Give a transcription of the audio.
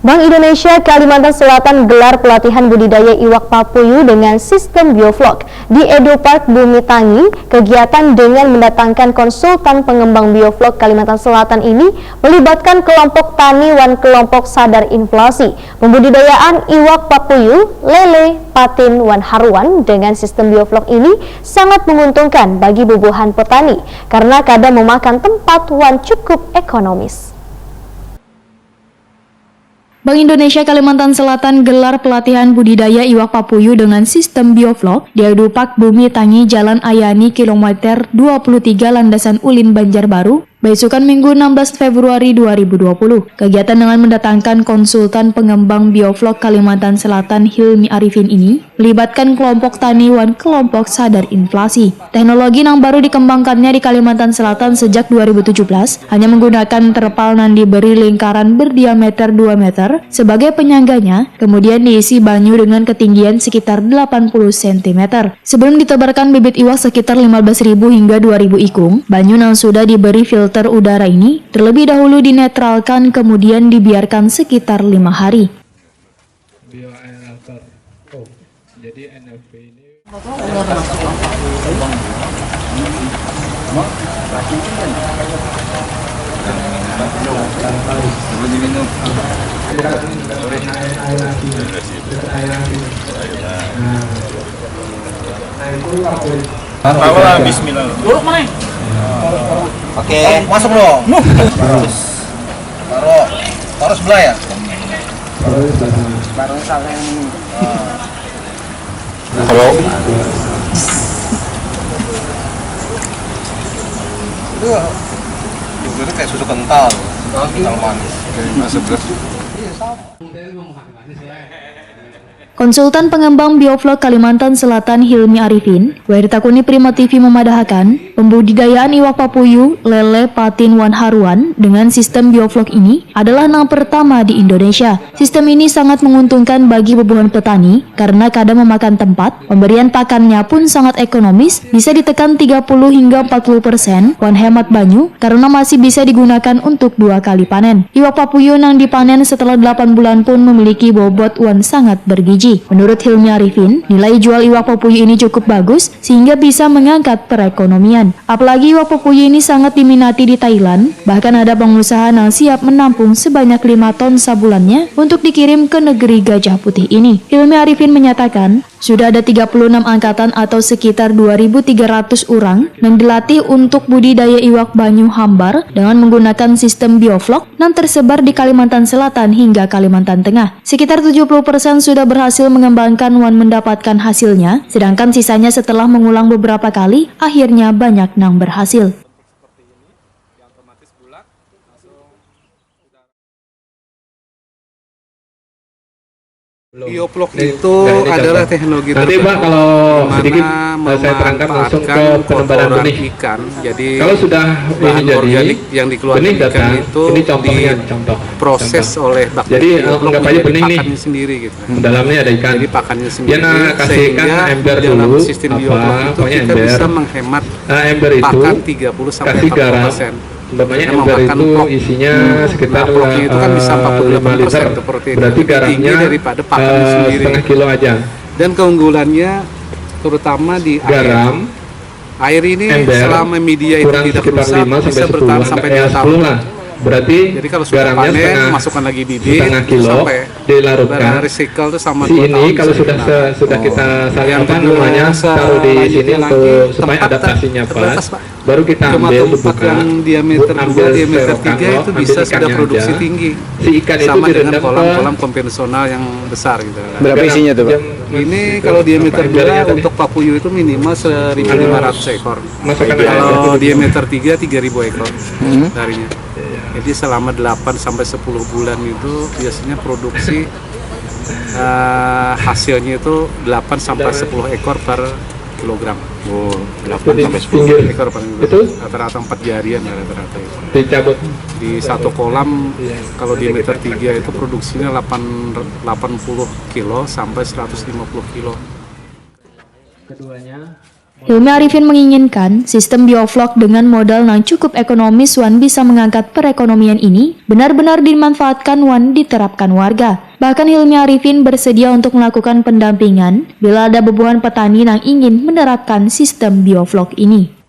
Bank Indonesia Kalimantan Selatan gelar pelatihan budidaya iwak papuyu dengan sistem bioflok di Edu-Park Bumi Tangi. Kegiatan dengan mendatangkan konsultan pengembang bioflok Kalimantan Selatan ini melibatkan kelompok tani wan kelompok sadar inflasi. Pembudidayaan iwak papuyu, lele, patin, wan haruan dengan sistem bioflok ini sangat menguntungkan bagi bubuhan petani karena kadang memakan tempat wan cukup ekonomis. Bank Indonesia Kalimantan Selatan gelar pelatihan budidaya iwak papuyu dengan sistem bioflok di Edu-Park Bumi Tangi, Jalan Ayani, kilometer 23 Landasan Ulin, Banjarbaru, besokan Minggu 16 Februari 2020. Kegiatan dengan mendatangkan konsultan pengembang bioflok Kalimantan Selatan Hilmi Arifin ini melibatkan kelompok tani wan kelompok sadar inflasi. Teknologi yang baru dikembangkannya di Kalimantan Selatan sejak 2017 hanya menggunakan terpal yang diberi lingkaran berdiameter 2 meter sebagai penyangganya, kemudian diisi banyu dengan ketinggian sekitar 80 cm. Sebelum ditebarkan bibit iwak sekitar 15.000 hingga 2.000 ikung, banyu yang sudah diberi filter udara ini terlebih dahulu dinetralkan kemudian dibiarkan sekitar 5 hari. Bioaerator. Oh, jadi NFP ini Tawalah bismillah. Buruk mana? Oke, masuk dong. Terus taruh sebelah ya. Baru saling. Halo. Itu kayak susu kental manis. Konsultan pengembang bioflok Kalimantan Selatan Hilmi Arifin, Waritakuni Prima TV memadahkan, pembudidayaan iwak papuyu, lele, patin, wan haruan dengan sistem bioflok ini adalah yang pertama di Indonesia. Sistem ini sangat menguntungkan bagi bubuhan petani karena kadang memakan tempat, pemberian pakannya pun sangat ekonomis, bisa ditekan 30 hingga 40%, wan hemat banyu karena masih bisa digunakan untuk 2 kali panen. Iwak papuyu yang dipanen setelah 8 bulan pun memiliki bobot wan sangat bergizi. Menurut Hilmi Arifin, nilai jual iwak papuyu ini cukup bagus sehingga bisa mengangkat perekonomian. Apalagi iwak papuyu ini sangat diminati di Thailand, bahkan ada pengusaha yang siap menampung sebanyak 5 ton sabulannya untuk dikirim ke negeri Gajah Putih ini. Hilmi Arifin menyatakan, sudah ada 36 angkatan atau sekitar 2.300 orang yang dilatih untuk budidaya iwak banyu hambar dengan menggunakan sistem bioflok yang tersebar di Kalimantan Selatan hingga Kalimantan Tengah. Sekitar 70% sudah berhasil mengembangkan wan mendapatkan hasilnya, sedangkan sisanya setelah mengulang beberapa kali, akhirnya banyak yang berhasil. Bioflok itu adalah teknologi nanti Pak kalau sedikit saya terangkan langsung ke penebaran benih ikan. Jadi kalau sudah bahan jadi organik yang dikeluarkan ikan itu ini contoh diproses oleh bakteri. Jadi anggap aja benih nih pakannya sendiri gitu. Dalamnya ada ikan. Jadi pakannya sendiri. Dia kasihkan ember dalam dulu sistem bioflok itu kita ember. bisa menghemat Ember itu pakan 30 sampai 40%. Umpamanya ember itu isinya sekitar itu kan bisa 45 liter, berarti garamnya daripada pakannya sendiri. setengah kilo aja. Dan keunggulannya terutama di garam, air ini ember, selama media itu tidak rusak bisa bertahan sampai 2 tahun. Berarti jadi kalau sudah panen masukkan lagi bibit setengah kilo sampai dilarutkan. Recycle itu sama si 2 ini tahun kalau sudah kita salurkan namanya taruh di sini untuk supaya adaptasinya pas. Baru kita ambil buka yang diameter 2, diameter 3 itu bisa sudah produksi aja. Tinggi. Si ikan sama itu dengan kolam-kolam konvensional yang besar gitu. Berapa isinya tuh, Pak? Ini kalau diameter 2 untuk papuyu itu minimal 1.500 ekor. Kalau diameter 3 3.000 ekor darinya. Jadi selama 8 sampai 10 bulan itu biasanya produksi hasilnya itu 8 sampai 10 ekor per kilogram. Oh, 8 sampai 10 ekor per kilogram. Rata-rata 4 jarian rata-rata itu. Dicabut Di satu kolam kalau diameter 3 itu produksinya 80 kilo sampai 150 kilo. keduanya Hilmi Arifin menginginkan sistem bioflok dengan modal yang cukup ekonomis Wan bisa mengangkat perekonomian ini benar-benar dimanfaatkan Wan diterapkan warga. Bahkan Hilmi Arifin bersedia untuk melakukan pendampingan bila ada bebuhan petani yang ingin menerapkan sistem bioflok ini.